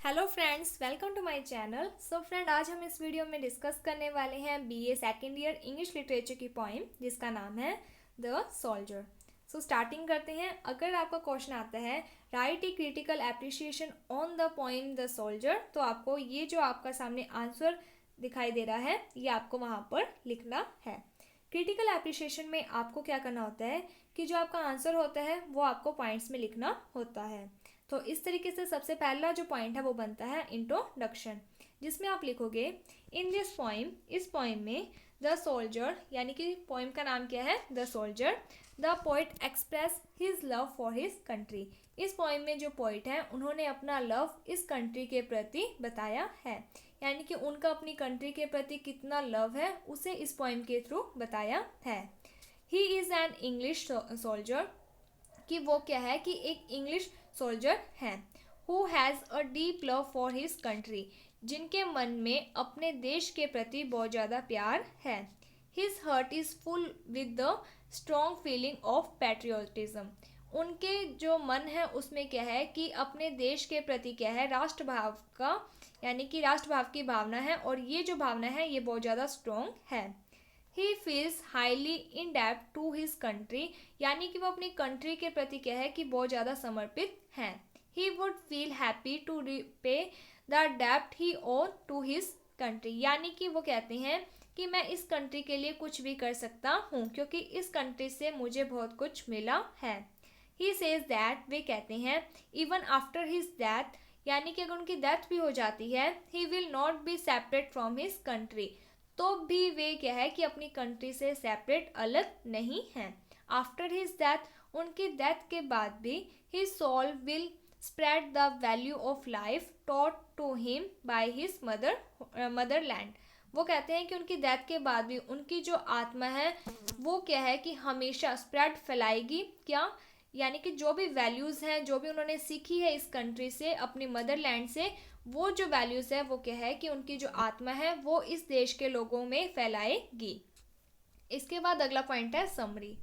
Hello friends, welcome to my channel. So friend, आज हम इस वीडियो में डिस्कस करने वाले हैं BA second year English literature की पोइम जिसका नाम है द सोल्जर। सो स्टार्टिंग करते हैं। अगर आपका क्वेश्चन आता है right a critical appreciation on the poem the soldier, तो आपको ये जो आपका सामने आंसर दिखाई दे रहा है ये आपको वहाँ पर लिखना है। क्रिटिकल एप्रिसिएशन में आपको क्या करना होता है कि जो आपका आंसर होता है वो आपको पॉइंट्स में लिखना होता है। तो इस तरीके से सबसे पहला जो पॉइंट है वो बनता है इंट्रोडक्शन, जिसमें आप लिखोगे इन दिस पोइम, इस पोइम में द सोल्जर, यानी कि पोइम का नाम क्या है the soldier, the poet express his love for his country. इस पोइम में जो पोइट है उन्होंने अपना लव इस कंट्री के प्रति बताया है, यानी कि उनका अपनी कंट्री के प्रति कितना लव है उसे इस पोइम के थ्रू बताया है। He is an English soldier, कि वो क्या है कि एक इंग्लिश सोल्जर हैं। Who has a deep love for his country, जिनके मन में अपने देश के प्रति बहुत ज़्यादा प्यार है। His heart is full with the strong feeling of patriotism, उनके जो मन है उसमें क्या है कि अपने देश के प्रति क्या है राष्ट्रभाव का, यानी कि राष्ट्रभाव की भावना है, और ये जो भावना है ये बहुत ज़्यादा स्ट्रॉन्ग है। He feels highly in depth to his country, यानी कि वो अपनी कंट्री के प्रति क्या है कि बहुत ज़्यादा समर्पित हैं। He would feel happy to repay the depth he own to his country, यानी कि वो कहते हैं कि मैं इस कंट्री के लिए कुछ भी कर सकता हूँ क्योंकि इस कंट्री से मुझे बहुत कुछ मिला है। ही सेज दैट, वे कहते हैं इवन आफ्टर हिज डेथ, यानी कि अगर उनकी डेथ भी हो जाती है, he will not be separate from his country, तो भी वे क्या है कि अपनी कंट्री से सेपरेट अलग नहीं हैं। आफ्टर हिज डेथ, उनकी डेथ के बाद भी his soul will spread the value of life taught to him by his motherland. वो कहते हैं कि उनकी डेथ के बाद भी उनकी जो आत्मा है वो क्या है कि हमेशा स्प्रेड फैलाएगी, क्या यानी कि जो भी वैल्यूज़ हैं, जो भी उन्होंने सीखी है इस कंट्री से, अपनी मदरलैंड से, वो जो वैल्यूज़ है वो क्या है कि उनकी जो आत्मा है वो इस देश के लोगों में फैलाएगी। इसके बाद अगला पॉइंट है summary.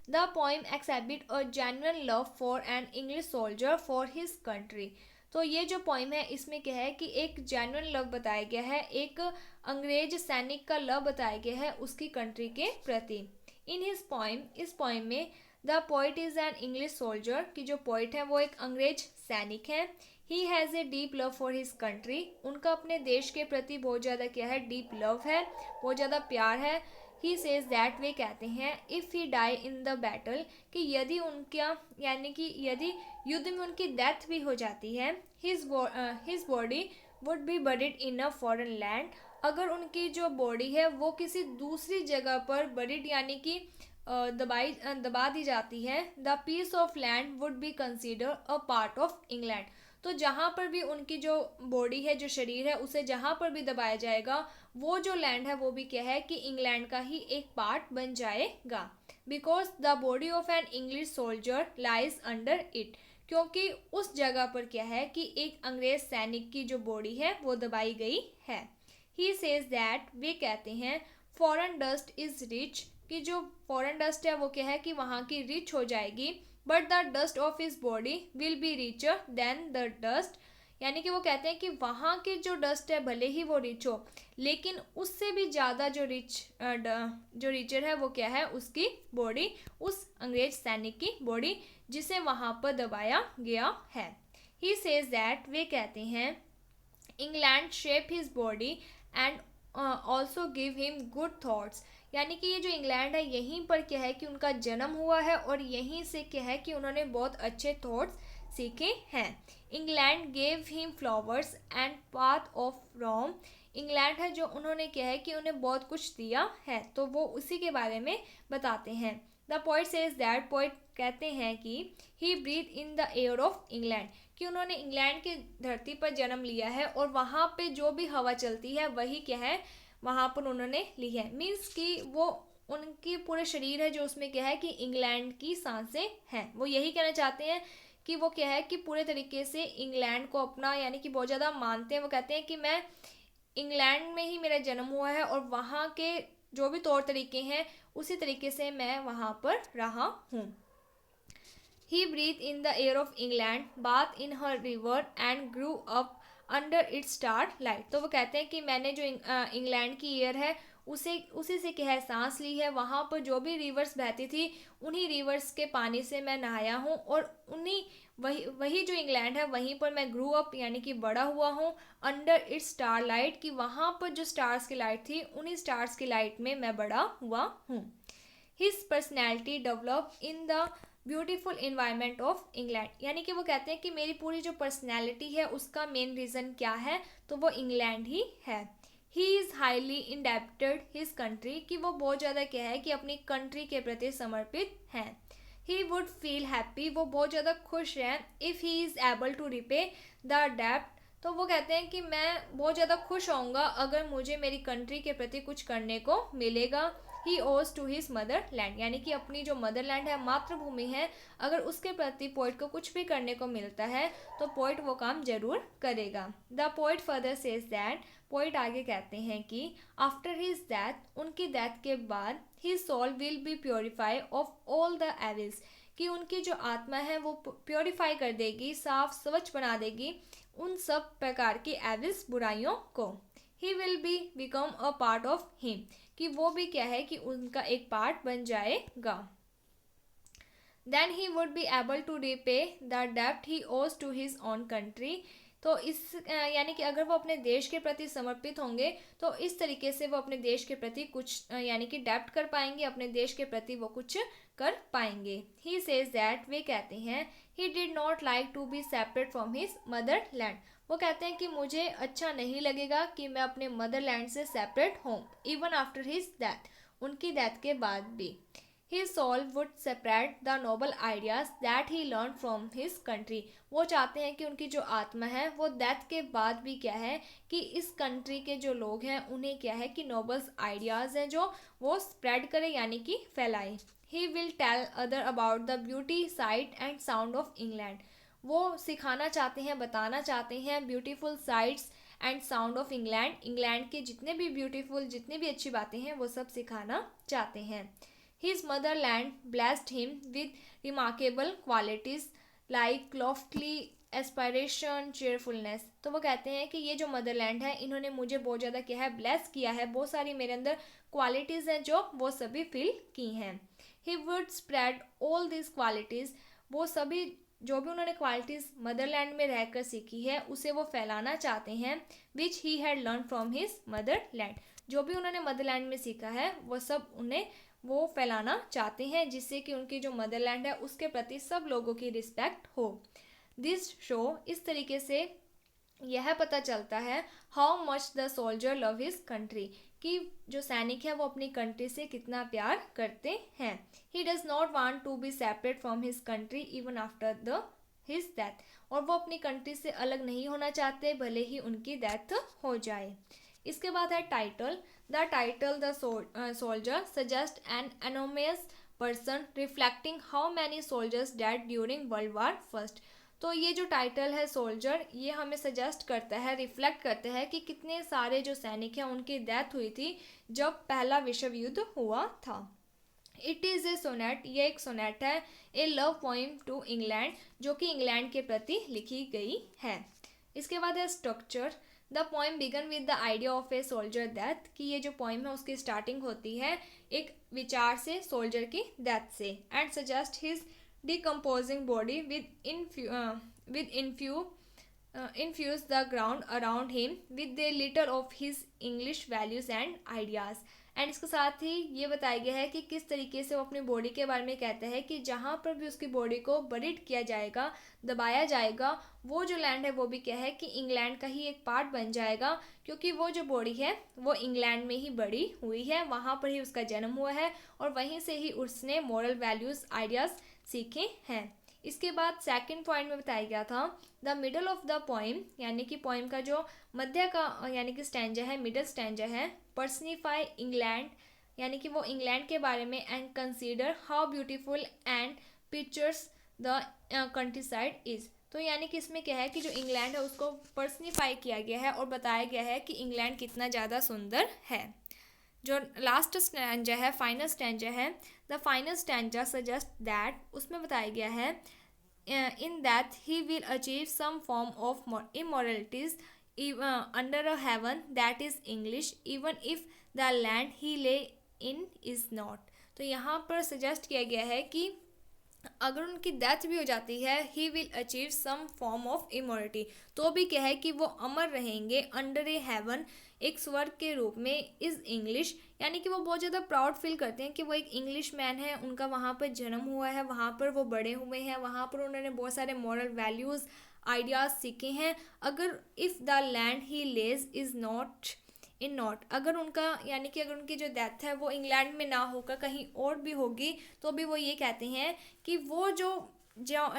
The poem exhibit a genuine love for an English soldier for his country. तो ये जो पोइम है इसमें क्या है कि एक जेन्युइन लव बताया गया है, एक अंग्रेज सैनिक का लव बताया गया है उसकी कंट्री के प्रति। इन हिज पोइम, इस पोइम में the poet is an English soldier, की जो पोइट है वो एक अंग्रेज सैनिक है। He has a deep love for his country, उनका अपने देश के प्रति बहुत ज़्यादा क्या है डीप लव है, बहुत ज़्यादा प्यार है। ही सेज दैट, वे कहते हैं if he die in the battle, कि यदि उनका यानी कि यदि युद्ध में उनकी डेथ भी हो जाती है, his body would be buried in a foreign land, अगर उनकी जो बॉडी है वो किसी दूसरी जगह पर बरीड यानी कि दबा दी जाती है, the peace of land would be consider a part of England, तो जहाँ पर भी उनकी जो बॉडी है, जो शरीर है, उसे जहाँ पर भी दबाया जाएगा वो जो लैंड है वो भी क्या है कि इंग्लैंड का ही एक पार्ट बन जाएगा। Because the body of N English soldier lies under it, क्योंकि उस जगह पर क्या है कि एक अंग्रेज सैनिक की जो बॉडी है वो दबाई गई है। ही सेज दैट, वे कहते हैं फॉरेन डस्ट इज रिच, कि जो फॉरेन डस्ट है वो क्या है कि वहाँ की रिच हो जाएगी, but the dust of his body will be richer than the dust, यानी कि वो कहते हैं कि वहाँ की जो डस्ट है भले ही वो रिच हो, लेकिन उससे भी ज़्यादा जो रिचर है वो क्या है उसकी बॉडी, उस अंग्रेज सैनिक की बॉडी जिसे वहाँ पर दबाया गया है। ही सेज दैट, वे कहते हैं England shape his body and also give him good thoughts, यानी कि ये जो इंग्लैंड है यहीं पर क्या है कि उनका जन्म हुआ है और यहीं से क्या है कि उन्होंने बहुत अच्छे थॉट्स सीखे हैं। England gave him flowers and path of roam, England है जो उन्होंने क्या है कि उन्हें बहुत कुछ दिया है, तो वो उसी के बारे में बताते हैं। The poet says that, poet कहते हैं कि he breathe in the air of England, कि उन्होंने इंग्लैंड की धरती पर जन्म लिया है और वहाँ पे जो भी हवा चलती है वही क्या है वहाँ पर उन्होंने ली है। मीन्स कि वो उनकी पूरे शरीर है जो उसमें क्या है कि इंग्लैंड की सांसें हैं, वो यही कहना चाहते हैं कि वो क्या है कि पूरे तरीके से इंग्लैंड को अपना यानी कि बहुत ज़्यादा मानते हैं। वो कहते हैं कि मैं इंग्लैंड में ही मेरा जन्म हुआ है और वहाँ के जो भी तौर तरीके हैं उसी तरीके से मैं वहाँ पर रहा हूँ। He breathed in the air of England, bathed in her river, and grew up under its star light. तो वो कहते हैं कि मैंने जो इंग्लैंड की एयर है उसी से क्या है सांस ली है, वहाँ पर जो भी रिवर्स बहती थी उन्हीं रिवर्स के पानी से मैं नहाया हूँ, और उन्हीं वही जो इंग्लैंड है वहीं पर मैं ग्रू अप यानी कि बड़ा हुआ हूँ, अंडर इट्स स्टार लाइट, कि वहाँ पर जो स्टार्स की लाइट थी उन्हीं स्टार्स की लाइट में मैं बड़ा हुआ हूँ। His personality develop in the beautiful environment of England, यानी कि वो कहते हैं कि मेरी पूरी जो पर्सनैलिटी है उसका मेन रीज़न क्या है, तो वो इंग्लैंड ही है। He is highly indebted his country, कि वो बहुत ज़्यादा क्या है कि अपनी कंट्री के प्रति समर्पित हैं। ही वुड फील हैप्पी, वो बहुत ज़्यादा खुश हैं, if he is able to repay the डेप्ट, तो वो कहते हैं कि मैं बहुत ज़्यादा खुश होऊंगा अगर मुझे मेरी कंट्री के प्रति कुछ करने को मिलेगा। ही owes to his mother land, यानी कि अपनी जो मदर लैंड है, मातृभूमि है, अगर उसके प्रति पोइट को कुछ भी करने को मिलता है तो पोइट वो काम जरूर करेगा। The poet further says that, poet आगे कहते हैं कि आफ्टर हिज डेथ, उनकी डेथ के बाद, his soul will be purify of all the evils, कि उनकी जो आत्मा है वो प्योरीफाई कर देगी, साफ स्वच्छ बना देगी उन सब प्रकार की एविल्स बुराइयों को। He will be become a part of him, कि वो भी क्या है कि उनका एक पार्ट बन जाएगा। Then he would be able to repay the डेप्ट he owes to his own country, तो इस यानी कि अगर वो अपने देश के प्रति समर्पित होंगे तो इस तरीके से वो अपने देश के प्रति कुछ यानी कि डेप्ट कर पाएंगे, अपने देश के प्रति वो कुछ कर पाएंगे। ही सेज दैट, वे कहते हैं, he did not like to be separate from his motherland, वो कहते हैं कि मुझे अच्छा नहीं लगेगा कि मैं अपने मदरलैंड से सेपरेट हूँ, इवन आफ्टर हिज डेथ, उनकी डेथ के बाद भी। His soul would separate the noble ideas that he learned from his country, वो चाहते हैं कि उनकी जो आत्मा है वो डेथ के बाद भी क्या है कि इस कंट्री के जो लोग हैं उन्हें क्या है कि नोबल्स आइडियाज़ हैं जो वो स्प्रेड करे यानी कि फैलाए। He will tell other about the beauty, sight and sound of England, वो सिखाना चाहते हैं, बताना चाहते हैं beautiful sites and sound of England, England के जितने भी ब्यूटीफुल जितने भी अच्छी बातें हैं वो सब सिखाना चाहते हैं। His motherland blessed him with remarkable qualities like lofty aspiration, cheerfulness, तो वो कहते हैं कि ये जो मदरलैंड है इन्होंने मुझे बहुत ज़्यादा क्या है ब्लेस किया है, बहुत सारी मेरे अंदर क्वालिटीज़ हैं जो वो सभी फिल की हैं। He would spread all these qualities, वो सभी जो भी उन्होंने क्वालिटीज़ मदरलैंड में रहकर सीखी है उसे वो फैलाना चाहते हैं, which he had learn from his motherland, जो भी उन्होंने मदरलैंड में सीखा है वो सब उन्हें वो फैलाना चाहते हैं, जिससे कि उनकी जो मदरलैंड है उसके प्रति सब लोगों की रिस्पेक्ट हो। दिस शो, इस तरीके से यह पता चलता है how much the soldier love his country, कि जो सैनिक है वो अपनी कंट्री से कितना प्यार करते हैं। He does not want to be separate from his country even after his death, और वो अपनी कंट्री से अलग नहीं होना चाहते भले ही उनकी डेथ हो जाए। इसके बाद है title. The title the soldier suggest an anonymous person reflecting how many soldiers dead during world war first, तो ये जो टाइटल है सोल्जर ये हमें सजेस्ट करता है, रिफ्लेक्ट करता है कि कितने सारे जो सैनिक हैं उनकी डेथ हुई थी जब पहला विश्व युद्ध हुआ था। इट इज़ ए सोनेट, ये एक सोनेट है, ए लव पोइम टू इंग्लैंड, जो कि इंग्लैंड के प्रति लिखी गई है। इसके बाद है structure. The poem began with the idea of a soldier death, कि ये जो पोइम है उसकी स्टार्टिंग होती है एक विचार से, सोल्जर की डेथ से, and suggest his decomposing body with infuse the ground around him with the little of his English values and ideas, and इसके साथ ही ये बताया गया है कि किस तरीके से वो अपनी बॉडी के बारे में कहता है कि जहाँ पर भी उसकी बॉडी को बरीड किया जाएगा, दबाया जाएगा, वो जो लैंड है वो भी क्या है कि इंग्लैंड का ही एक पार्ट बन जाएगा, क्योंकि वो जो बॉडी है वो इंग्लैंड में ही बड़ी हुई है, वहाँ पर ही उसका जन्म हुआ है और वहीं से ही उसने मॉरल वैल्यूज़ आइडियाज़ सीखे हैं। इसके बाद सेकंड पॉइंट में बताया गया था the middle of the poem, यानी कि पोइम का जो मध्य का यानी कि स्टैंजा है, मिडल स्टैंजा है, पर्सनिफाई इंग्लैंड, यानी कि वो इंग्लैंड के बारे में, and consider how beautiful and pictures the country side is, तो यानी कि इसमें क्या है कि जो इंग्लैंड है उसको पर्सनिफाई किया गया है और बताया गया है कि इंग्लैंड कितना ज़्यादा सुंदर है। जो लास्ट स्टैंजा है, फाइनल स्टैंजा है, the final stanza suggest that, उसमें बताया गया है in that he will achieve some form of immortalities, under a heaven that is English even if the land he lay in is not. तो यहाँ पर suggest किया गया है कि अगर उनकी डेथ भी हो जाती है he will achieve some form of immortality, तो भी क्या है कि वो अमर रहेंगे अंडर ए हेवन, एक स्वर्ग के रूप में, इज़ इंग्लिश, यानी कि वो बहुत ज़्यादा प्राउड फील करते हैं कि वो एक इंग्लिश मैन है, उनका वहाँ पर जन्म हुआ है, वहाँ पर वो बड़े हुए हैं, वहाँ पर उन्होंने बहुत सारे मॉरल वैल्यूज़ आइडियाज़ सीखे हैं। अगर if the land he lays is not in not, अगर उनका यानी कि अगर उनकी जो डेथ है वो इंग्लैंड में ना होकर कहीं और भी होगी, तो भी वो ये कहते हैं कि वो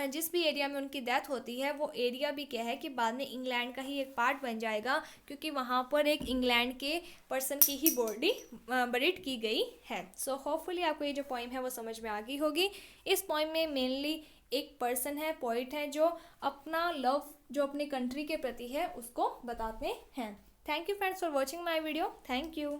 जिस भी एरिया में उनकी डेथ होती है वो एरिया भी क्या है कि बाद में इंग्लैंड का ही एक पार्ट बन जाएगा, क्योंकि वहाँ पर एक इंग्लैंड के पर्सन की ही बॉडी बरीड की गई है। सो होपफुली आपको ये जो पोइम है वो समझ में आ गई होगी। इस पोइम में मेनली एक पर्सन है, पोइट है, जो अपना लव जो अपनी कंट्री के प्रति है उसको बताते हैं। Thank you friends for watching my video. Thank you.